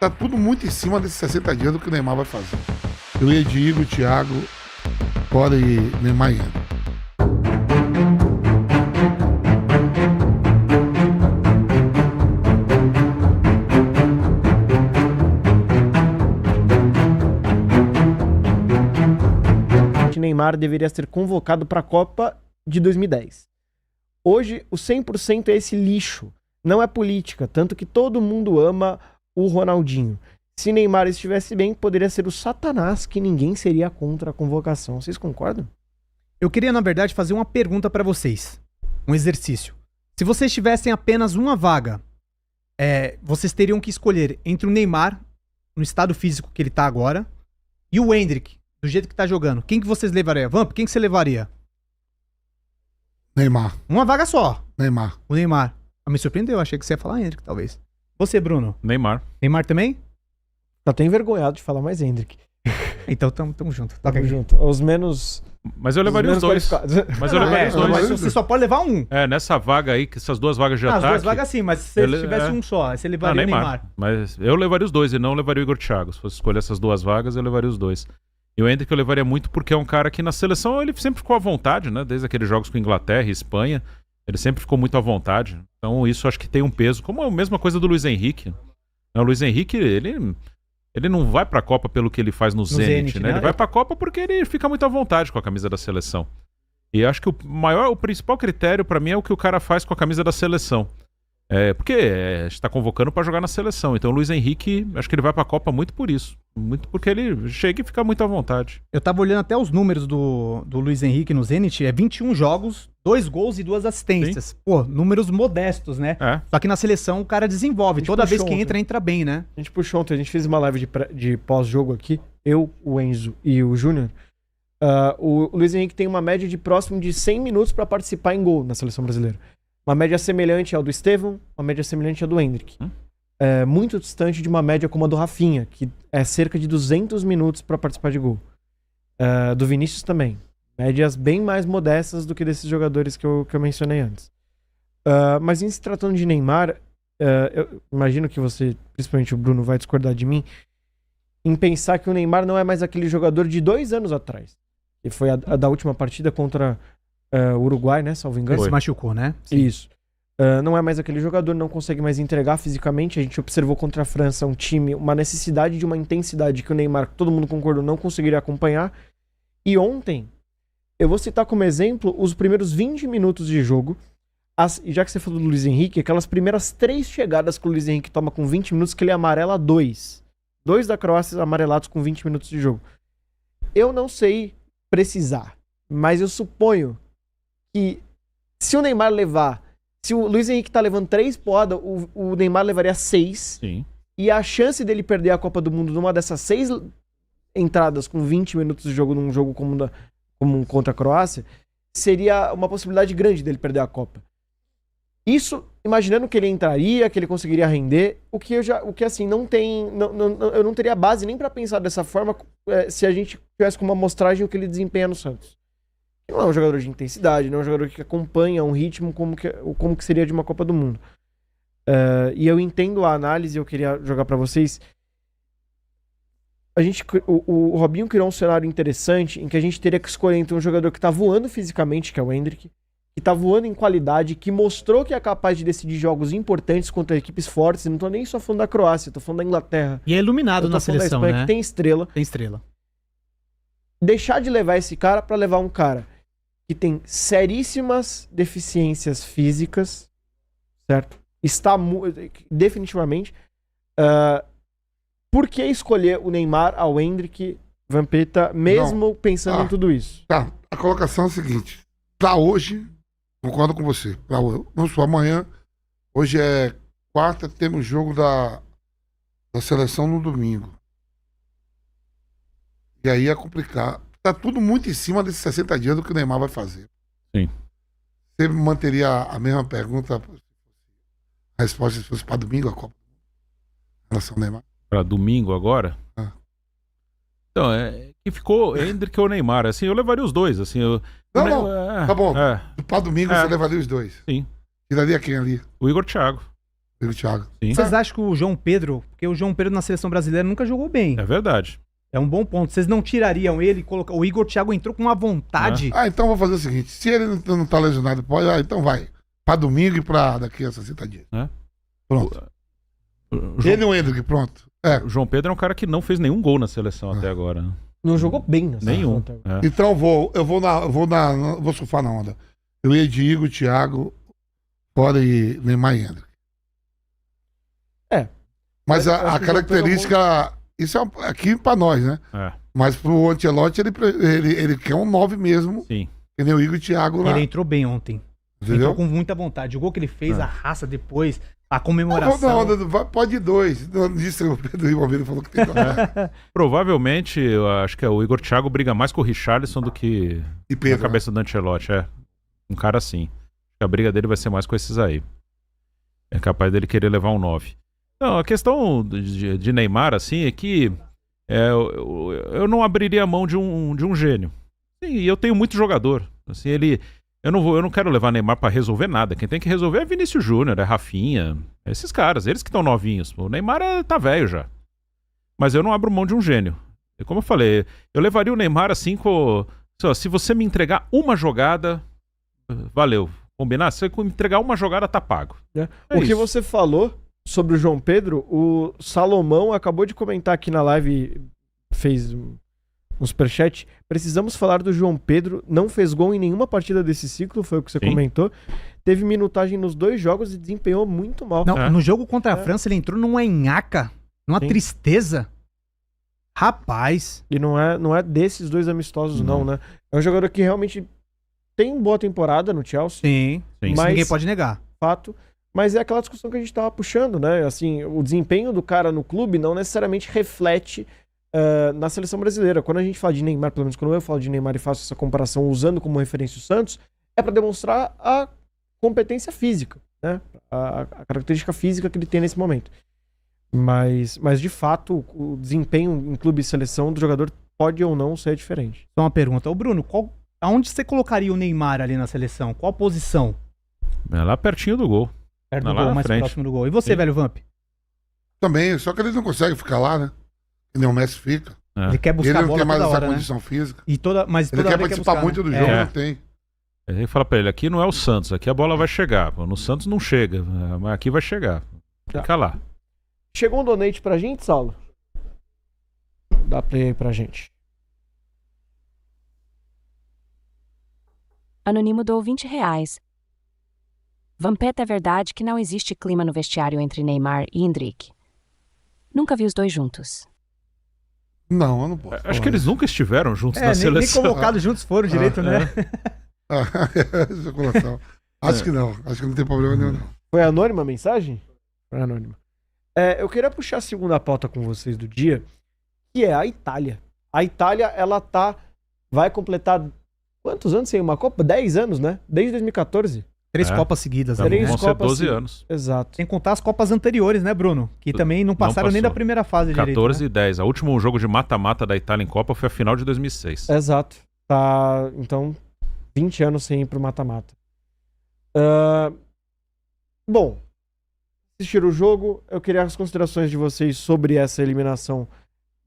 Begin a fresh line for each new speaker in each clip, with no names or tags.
tá tudo muito em cima desses 60 dias do que o Neymar vai fazer. Eu ia de Igor, Thiago, Cora e Neymar indo.
Neymar deveria ser convocado para a Copa de 2010. Hoje, o 100% é esse lixo. Não é política, tanto que todo mundo ama o Ronaldinho. Se Neymar estivesse bem, poderia ser o Satanás, que ninguém seria contra a convocação. Vocês concordam?
Eu queria, na verdade, fazer uma pergunta para vocês. Um exercício. Se vocês tivessem apenas uma vaga, vocês teriam que escolher entre o Neymar, no estado físico que ele tá agora, e o Endrick, do jeito que tá jogando. Quem que vocês levariam? Vamp, quem que você levaria?
Neymar.
Uma vaga só.
Neymar.
O Neymar. Me surpreendeu, achei que você ia falar Endrick, talvez. Você, Bruno?
Neymar.
Neymar também?
Tá até envergonhado de falar mais Endrick.
Então tamo junto.
Tamo junto. Os menos...
Mas eu levaria os dois. Mas eu levaria os dois.
Mas você só pode levar um.
Nessa vaga aí, que essas duas vagas já
As duas vagas sim, mas se você tivesse um só, você levaria o Neymar.
Mas eu levaria os dois e não levaria o Igor Thiago. Se fosse escolher essas duas vagas, eu levaria os dois. E o Endrick eu levaria muito porque é um cara que na seleção ele sempre ficou à vontade, né? Desde aqueles jogos com Inglaterra e Espanha, ele sempre ficou muito à vontade. Então isso acho que tem um peso. Como a mesma coisa do Luiz Henrique. O Luiz Henrique, ele não vai pra Copa pelo que ele faz no Zenit, né? Ele vai pra Copa porque ele fica muito à vontade com a camisa da seleção. E acho que o principal critério pra mim é o que o cara faz com a camisa da seleção. Porque a gente tá convocando pra jogar na seleção. Então o Luiz Henrique, acho que ele vai pra Copa muito por isso. Muito porque ele chega e fica muito à vontade.
Eu tava olhando até os números do Luiz Henrique no Zenit, 21 jogos, 2 gols e 2 assistências. Sim. Pô, números modestos, né? Só que na seleção o cara desenvolve. Toda vez que entra bem, né?
A gente puxou ontem, a gente fez uma live de pós-jogo aqui, eu, o Enzo e o Júnior. O Luiz Henrique tem uma média de próximo de 100 minutos pra participar em gol na seleção brasileira. Uma média semelhante ao do Estevão, uma média semelhante ao do Endrick. Muito distante de uma média como a do Rafinha, que é cerca de 200 minutos para participar de gol. Do Vinícius também. Médias bem mais modestas do que desses jogadores que eu mencionei antes. Mas em se tratando de Neymar, eu imagino que você, principalmente o Bruno, vai discordar de mim, em pensar que o Neymar não é mais aquele jogador de 2 anos atrás. Que foi a da última partida contra o Uruguai, né? Salvo engano.
Ele se machucou, né?
Sim. Isso. Não é mais aquele jogador, não consegue mais entregar fisicamente. A gente observou contra a França um time, uma necessidade de uma intensidade que o Neymar, todo mundo concordou, não conseguiria acompanhar. E ontem, eu vou citar como exemplo os primeiros 20 minutos de jogo. E já que você falou do Luiz Henrique, aquelas primeiras 3 chegadas que o Luiz Henrique toma com 20 minutos, que ele amarela 2. 2 da Croácia amarelados com 20 minutos de jogo. Eu não sei precisar, mas eu suponho que se o Neymar levar... Se o Luiz Henrique tá levando 3 porradas, o Neymar levaria 6.
Sim.
E a chance dele perder a Copa do Mundo numa dessas 6 entradas com 20 minutos de jogo num jogo como contra a Croácia, seria uma possibilidade grande dele perder a Copa. Isso, imaginando que ele entraria, que ele conseguiria render, o que assim, não tem... eu não teria base nem pra pensar dessa forma se a gente tivesse como amostragem o que ele desempenha no Santos. Não é um jogador de intensidade, não é um jogador que acompanha um ritmo como que seria de uma Copa do Mundo. E eu entendo a análise, eu queria jogar pra vocês. O Robinho criou um cenário interessante em que a gente teria que escolher entre um jogador que tá voando fisicamente, que é o Endrick, que tá voando em qualidade, que mostrou que é capaz de decidir jogos importantes contra equipes fortes. Não tô nem só falando da Croácia, tô falando da Inglaterra.
E é iluminado na seleção, né?
Que tem estrela.
Tem estrela.
Deixar de levar esse cara pra levar um cara que tem seríssimas deficiências físicas, certo? Está definitivamente. Por que escolher o Neymar ao Endrick, Vampeta, mesmo pensando em tudo isso?
Tá, a colocação é a seguinte. Pra hoje, concordo com você. Vamos supor, amanhã, hoje é quarta, temos jogo da seleção no domingo. E aí é complicado. Tá tudo muito em cima desses 60 dias do que o Neymar vai fazer.
Sim.
Você manteria a mesma pergunta, a resposta se fosse para domingo a Copa? Em relação ao Neymar?
Para domingo agora? Então, que ficou Endrick ou Neymar. Assim, eu levaria os dois. Assim,
tá bom. Para domingo você levaria os dois.
Sim.
Tiraria quem ali?
O Igor Thiago.
Igor Thiago.
Sim.
Vocês acham que o João Pedro, porque o João Pedro na seleção brasileira nunca jogou bem.
É verdade.
É um bom ponto. Vocês não tirariam ele e colocar. O Igor Thiago entrou com uma vontade.
Então vou fazer o seguinte: se ele não tá lesionado, pode. então vai. Pra domingo e pra daqui a 60 dias. Pronto. Ele e o Hendrick, pronto.
O João Pedro é um cara que não fez nenhum gol na seleção até agora. Né?
Não jogou bem nessa
Nenhum.
até agora.
Então eu vou surfar na onda. Eu ia de Igor, Thiago, fora e Neymar e Hendrick. Mas
Eu acho
a
que o João
característica. Isso é aqui pra nós, né?
É,
Mas pro Ancelotti, ele quer um 9 mesmo.
sim.
Que nem o Igor e Thiago lá.
Ele entrou bem ontem.
Entendeu?
Entrou com muita vontade. O gol que ele fez,
É.
a raça depois, a
Eu vou
comemoração.
na onda pode ir 2. Não disse o Pedro Ribeiro falou que tem que dar.
Provavelmente, eu acho que o Igor Thiago briga mais com o Richarlison do que
E
na
Pedro.
cabeça do Ancelotti. É um cara assim. A briga dele vai ser mais com esses aí. É capaz dele querer levar um 9. Não, a questão de Neymar, assim, é que eu não abriria a mão de um gênio. E eu tenho muito jogador. Assim, eu não quero levar Neymar pra resolver nada. Quem tem que resolver é Vinícius Júnior, é Rafinha, é esses caras, eles que estão novinhos. O Neymar tá velho já. Mas eu não abro mão de um gênio. E como eu falei, eu levaria o Neymar assim com... Se você me entregar uma jogada, valeu. Combinar? Se você me entregar uma jogada, tá pago. É
O que
isso.
você falou sobre o João Pedro, o Salomão acabou de comentar aqui na live, fez um superchat. Precisamos falar do João Pedro, não fez gol em nenhuma partida desse ciclo, foi o que você
Sim.
comentou. Teve minutagem nos 2 jogos e desempenhou muito mal.
Não,
É.
no jogo contra a
É.
França, ele entrou numa nhaca, numa
Sim.
tristeza. Rapaz.
E não é desses 2 amistosos, não,
Não.
né? É um jogador que realmente tem boa temporada no Chelsea,
Sim.
Sim.
Isso
Mas-
ninguém pode negar.
fato. Mas é aquela discussão que a gente tava puxando, né? Assim, o desempenho do cara no clube não necessariamente reflete na seleção brasileira. Quando a gente fala de Neymar, pelo menos quando eu falo de Neymar e faço essa comparação usando como referência o Santos, é para demonstrar a competência física, né? A característica física que ele tem nesse momento. Mas de fato, o desempenho em clube e seleção do jogador pode ou não ser diferente.
Só uma pergunta. Ô, Bruno, aonde você colocaria o Neymar ali na seleção? Qual posição?
É lá pertinho do gol.
Perto
Lá
do gol,
na
mais
frente.
próximo do gol. E você,
Sim.
velho Vamp?
Também, só que ele não consegue ficar lá, né? Que nem o Messi fica.
É.
Ele quer
Ele
buscar a
não
bola
tem mais
toda
essa
hora, né?
condição física.
Mas
Ele
toda
quer
hora
participar
buscar,
muito do
né?
jogo,
É.
não tem.
Ele fala pra ele, aqui não é o Santos, aqui a bola vai chegar. No Santos não chega, mas aqui vai chegar. Fica lá.
Chegou um donate pra gente, Saulo? Dá play aí pra gente.
Anônimo doou R$20. Vampeta, é verdade que não existe clima no vestiário entre Neymar e Hendrick. Nunca vi os dois juntos.
Não, eu não posso.
Acho
falar
que eles
isso.
nunca estiveram juntos na
Nem
seleção.
convocados juntos foram direito, né?
Especulação. Acho que não. Acho que não tem problema nenhum, não.
Foi anônima a mensagem? Foi anônima. Eu queria puxar a segunda pauta com vocês do dia, que é a Itália. A Itália, ela vai completar quantos anos sem uma Copa? 10 anos, né? Desde 2014.
3
É.
Copas seguidas.
Tá,
ali,
Três
né?
vão ser
Copas
12
sim.
anos.
Exato.
Sem contar as Copas anteriores, né, Bruno? Que também não passaram nem
passou.
da primeira fase direito.
14
né?
e 10. O último jogo de mata-mata da Itália em Copa foi a final de 2006.
Exato. Tá, então, 20 anos sem ir pro mata-mata. Bom, assistir o jogo, eu queria as considerações de vocês sobre essa eliminação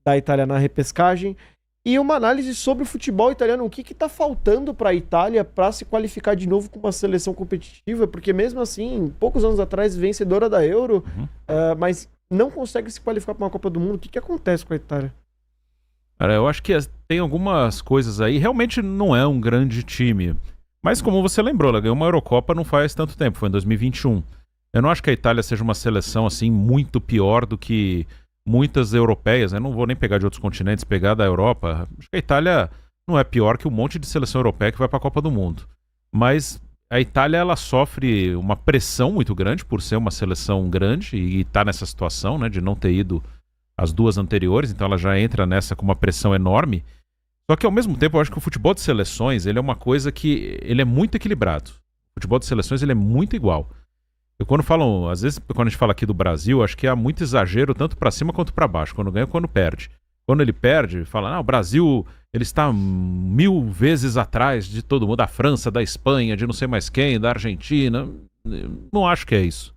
da Itália na repescagem e uma análise sobre o futebol italiano. O que tá faltando para a Itália para se qualificar de novo com uma seleção competitiva? Porque mesmo assim, poucos anos atrás, vencedora da Euro,
Uhum.
mas não consegue se qualificar para uma Copa do Mundo. O que acontece com a Itália?
Cara, eu acho que tem algumas coisas aí. Realmente não é um grande time. Mas como você lembrou, ela ganhou uma Eurocopa não faz tanto tempo, foi em 2021. Eu não acho que a Itália seja uma seleção assim muito pior do que muitas europeias. Eu não vou nem pegar de outros continentes, pegar da Europa. Acho que a Itália não é pior que um monte de seleção europeia que vai para a Copa do Mundo. Mas a Itália, ela sofre uma pressão muito grande por ser uma seleção grande e estar nessa situação, né, de não ter ido as duas anteriores, então ela já entra nessa com uma pressão enorme. Só que ao mesmo tempo eu acho que o futebol de seleções, ele é uma coisa que ele é muito equilibrado. O futebol de seleções, ele é muito igual. Eu quando falam, às vezes quando a gente fala aqui do Brasil, acho que há muito exagero tanto pra cima quanto pra baixo, quando ganha, quando perde. Quando ele perde, fala, o Brasil, ele está 1000 vezes atrás de todo mundo, da França, da Espanha, de não sei mais quem, da Argentina. Eu não acho que é isso.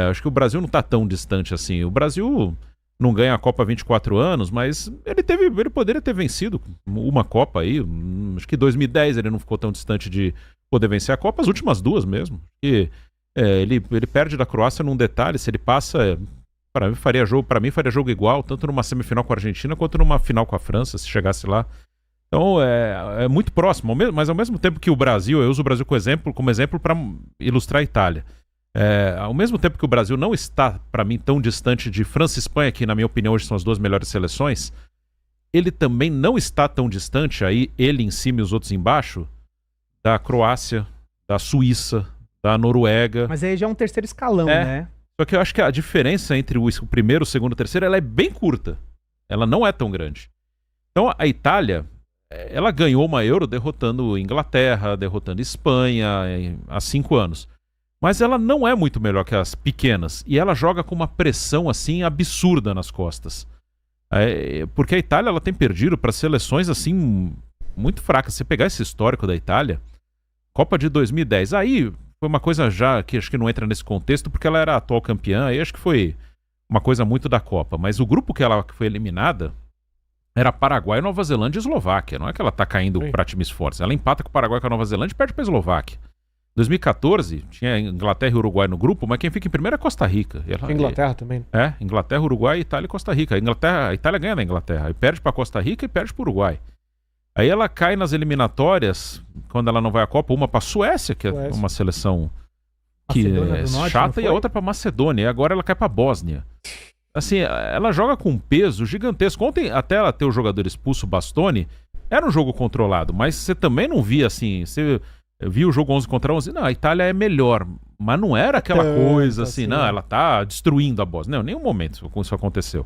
Acho que o Brasil não tá tão distante assim. O Brasil não ganha a Copa há 24 anos, mas ele poderia ter vencido uma Copa aí. Acho que em 2010 ele não ficou tão distante de poder vencer a Copa, as últimas duas mesmo. E, ele perde da Croácia num detalhe, se ele passa, para mim faria jogo igual, tanto numa semifinal com a Argentina quanto numa final com a França, se chegasse lá. Então é muito próximo, mas ao mesmo tempo que o Brasil, eu uso o Brasil como exemplo para ilustrar a Itália. Ao mesmo tempo que o Brasil não está, para mim, tão distante de França e Espanha, que na minha opinião hoje são as duas melhores seleções, ele também não está tão distante, aí ele em cima e os outros embaixo, da Croácia, da Suíça, da Noruega.
Mas aí já é um terceiro escalão, né?
Só que eu acho que a diferença entre o primeiro, o segundo e o terceiro, ela é bem curta. Ela não é tão grande. Então a Itália, ela ganhou uma Euro derrotando Inglaterra, derrotando Espanha há 5 anos. Mas ela não é muito melhor que as pequenas. E ela joga com uma pressão assim absurda nas costas. Porque a Itália ela tem perdido para seleções assim muito fracas. Se você pegar esse histórico da Itália, Copa de 2010, aí foi uma coisa já que acho que não entra nesse contexto, porque ela era a atual campeã, aí acho que foi uma coisa muito da Copa. Mas o grupo que ela foi eliminada era Paraguai, Nova Zelândia e Eslováquia. Não é que ela tá caindo para times fortes. Ela empata com o Paraguai e com a Nova Zelândia e perde para a Eslováquia. 2014, tinha Inglaterra e Uruguai no grupo, mas quem fica em primeiro é Costa Rica.
Inglaterra também.
Inglaterra, Uruguai, Itália e Costa Rica. A Itália ganha na Inglaterra, aí perde para Costa Rica e perde para o Uruguai. Aí ela cai nas eliminatórias, quando ela não vai à Copa, uma para a Suécia, que é uma seleção que é chata, e a outra para Macedônia. E agora ela cai para a Bósnia. Assim, ela joga com um peso gigantesco. Ontem, até ela ter o jogador expulso, o Bastoni, era um jogo controlado, mas você também não via assim... Eu vi o jogo 11 contra 11, não, a Itália é melhor, mas não era aquela coisa assim, não, ela tá destruindo a Bósnia. Não, em nenhum momento isso aconteceu.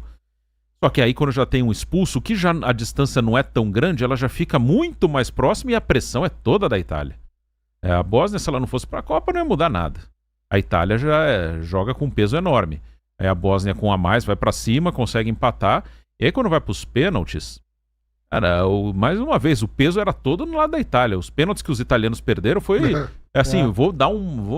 Só que aí quando já tem um expulso, que já a distância não é tão grande, ela já fica muito mais próxima e a pressão é toda da Itália. A Bósnia, se ela não fosse pra Copa, não ia mudar nada. A Itália já joga com um peso enorme. Aí a Bósnia com a mais vai pra cima, consegue empatar, e aí quando vai pros pênaltis... Cara, mais uma vez, o peso era todo no lado da Itália. Os pênaltis que os italianos perderam foi assim, vou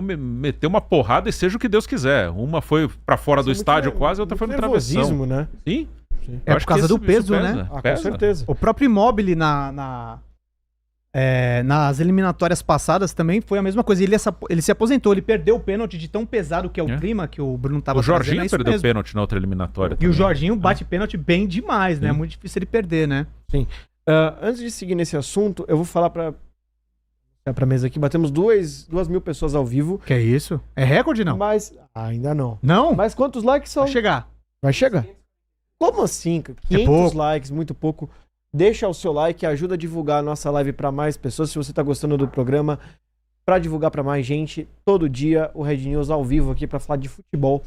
meter uma porrada e seja o que Deus quiser. Uma foi pra fora do estádio quase, a outra foi no travessão.
Né?
Sim.
É por causa do peso, né?
Com certeza.
O próprio Immobile nas eliminatórias passadas também foi a mesma coisa. Ele se aposentou, ele perdeu o pênalti de tão pesado que é o clima que o Bruno tava trazendo.
O Jorginho perdeu o pênalti na outra eliminatória.
E o Jorginho bate pênalti bem demais, né? É muito difícil ele perder, né?
Sim. Antes de seguir nesse assunto, eu vou falar pra mesa aqui. Batemos 2.000 pessoas ao vivo.
Que é isso? É recorde, não?
Mas ainda não.
Não?
Mas quantos likes são?
Vai chegar.
Como assim? 500 likes, muito pouco. Deixa o seu like, ajuda a divulgar a nossa live para mais pessoas. Se você tá gostando do programa, para divulgar para mais gente, todo dia o Red News ao vivo aqui para falar de futebol,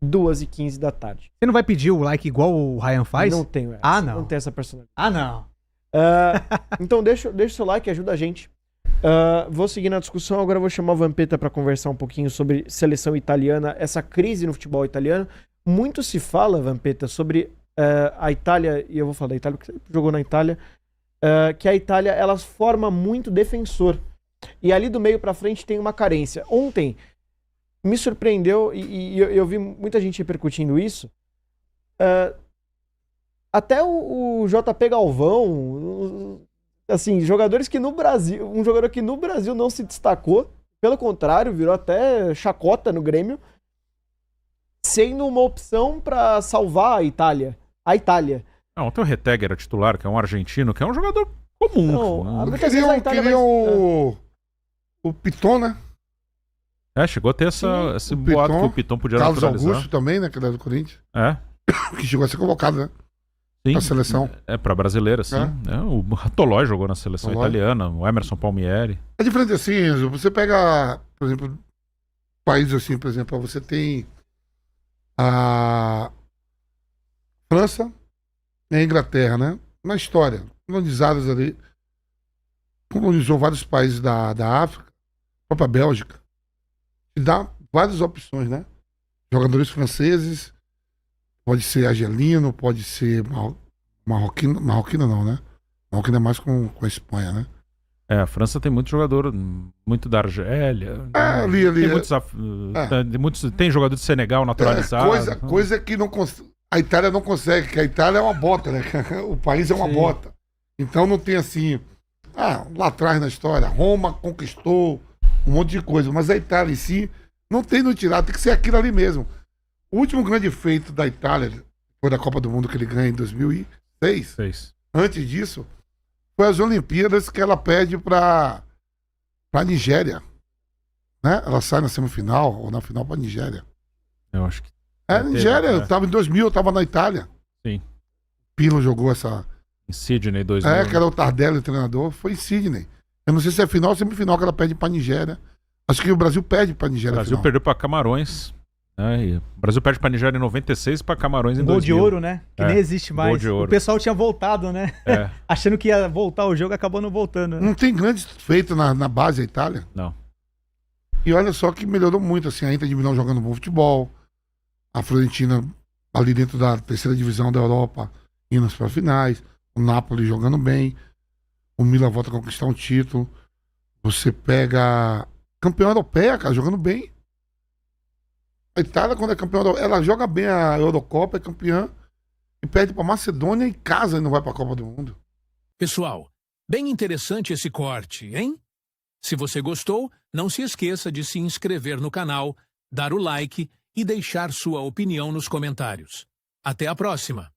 2h15 da tarde.
Você não vai pedir o like igual o Ryan faz?
Não tenho essa.
Ah, não.
Não tenho essa personalidade.
Ah, não.
Então deixa o seu like, ajuda a gente. Vou seguir na discussão, agora eu vou chamar o Vampeta para conversar um pouquinho sobre seleção italiana, essa crise no futebol italiano. Muito se fala, Vampeta, sobre a Itália, e eu vou falar da Itália porque você jogou na Itália, que a Itália ela forma muito defensor. E ali do meio pra frente tem uma carência. Ontem me surpreendeu, e eu vi muita gente repercutindo isso, até o JP Galvão, assim, jogadores que no Brasil, um jogador que no Brasil não se destacou, pelo contrário, virou até chacota no Grêmio, sendo uma opção pra salvar a Itália.
Ontem o Retegui era titular, que é um argentino, que é um jogador comum.
Muitas vezes a Itália
o Piton, né?
Chegou a ter esse boato que o Piton podia
Carlos
naturalizar.
Augusto também, né? Que era do Corinthians. Que chegou a ser convocado, né?
Sim.
Pra seleção.
Pra brasileira, sim. O Tolói jogou na seleção italiana, o Emerson Palmieri. É
diferente assim, Enzo. Você pega, por exemplo, países assim, por exemplo, você tem a França e a Inglaterra, né? Na história, colonizadas ali, colonizou vários países da África, a própria Bélgica, e dá várias opções, né? Jogadores franceses, pode ser argelino, pode ser marroquino não, né? Marroquino é mais com a Espanha, né?
A França tem muito jogador, muito da Argélia.
Ali.
Tem tem jogador de Senegal naturalizado.
Coisa que não a Itália não consegue, que a Itália é uma bota, né? O país é uma bota. Então não tem assim. Lá atrás na história, Roma conquistou um monte de coisa, mas a Itália em si não tem no tirar, tem que ser aquilo ali mesmo. O último grande feito da Itália foi da Copa do Mundo que ele ganha em 2006. Antes disso, foi as Olimpíadas que ela perde pra Nigéria. Né? Ela sai na semifinal ou na final pra Nigéria.
Eu acho que.
Nigéria, eu tava em 2000, eu tava na Itália.
Sim.
Pirlo jogou essa.
Em Sydney, 2000.
Que era o Tardelli, o treinador, foi em Sydney. Eu não sei se é final ou semifinal que ela perde pra Nigéria. Acho que o Brasil perde pra Nigéria.
O Brasil perdeu pra Camarões. E o Brasil perde pra Nigéria em 96 e pra Camarões em 2000.
Gol de ouro, né? Que nem existe mais.
Gol de ouro.
O pessoal tinha voltado, né? Achando que ia voltar o jogo, acabou não voltando. Né?
Não tem grandes feitos na base da Itália.
Não.
E olha só que melhorou muito, assim, a Inter de Milão jogando bom futebol, a Fiorentina ali dentro da terceira divisão da Europa, indo para as finais, o Napoli jogando bem, o Milan volta a conquistar um título, você pega campeão europeia, cara, jogando bem. A Itália, quando é campeã, ela joga bem a Eurocopa, é campeã, e perde para Macedônia em casa e não vai para a Copa do Mundo.
Pessoal, bem interessante esse corte, hein? Se você gostou, não se esqueça de se inscrever no canal, dar o like e deixar sua opinião nos comentários. Até a próxima!